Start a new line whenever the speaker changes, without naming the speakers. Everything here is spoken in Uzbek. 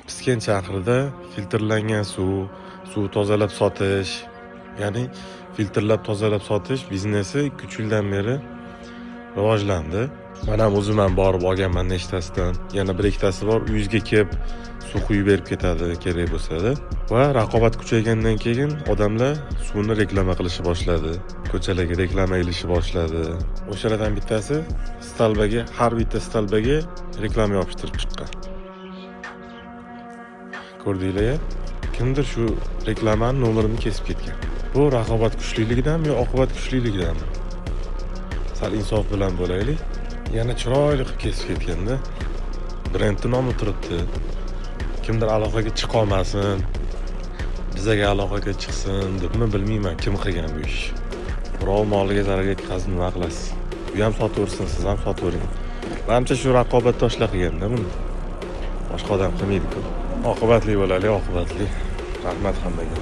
Piskent shahrida filtrlangan suv tozalab sotish, ya'ni filtrlab tozalab sotish biznesi 2-3 yildan beri rivojlandi. Men ham o'zim ham borib olganman nechtasidan. Yana bir ikkitasi bor, uyingizga kelib suv quyib berib ketadi kerak bo'lsa-da. Va raqobat kuchaygandan keyin odamlar suvni reklama qilishni boshladi. Ko'chalarga reklama ilishi boshladi. O'shalardan bittasi stalbaga, har bitta stalbaga reklama yopishtirib chiqqan. Ko'rdinglar-ya? Kimdir shu reklamaning nomerini kesib ketgan. Bu raqobat kuchliligidanmi yo oqibat kuchliligidanmi? Sal insof bilan bo'laylik. Yana chiroyli qilib kesib ketganda brendning nomi turibdi. Kimdir aloqaga chiqa olmasin, bizaga aloqaga chiqsin debmi bilmayman kim qilgan bu ish. Birov moliga zarar yetkazib nima qilasiz? Bu ham sotaversin, siz ham sotavering. Menimcha shu raqobatdoshlar qilganda buni. Boshqa odam qilmaydi-ku. Oqibatli bo'laylik, oqibatli. Rahmat hammaga.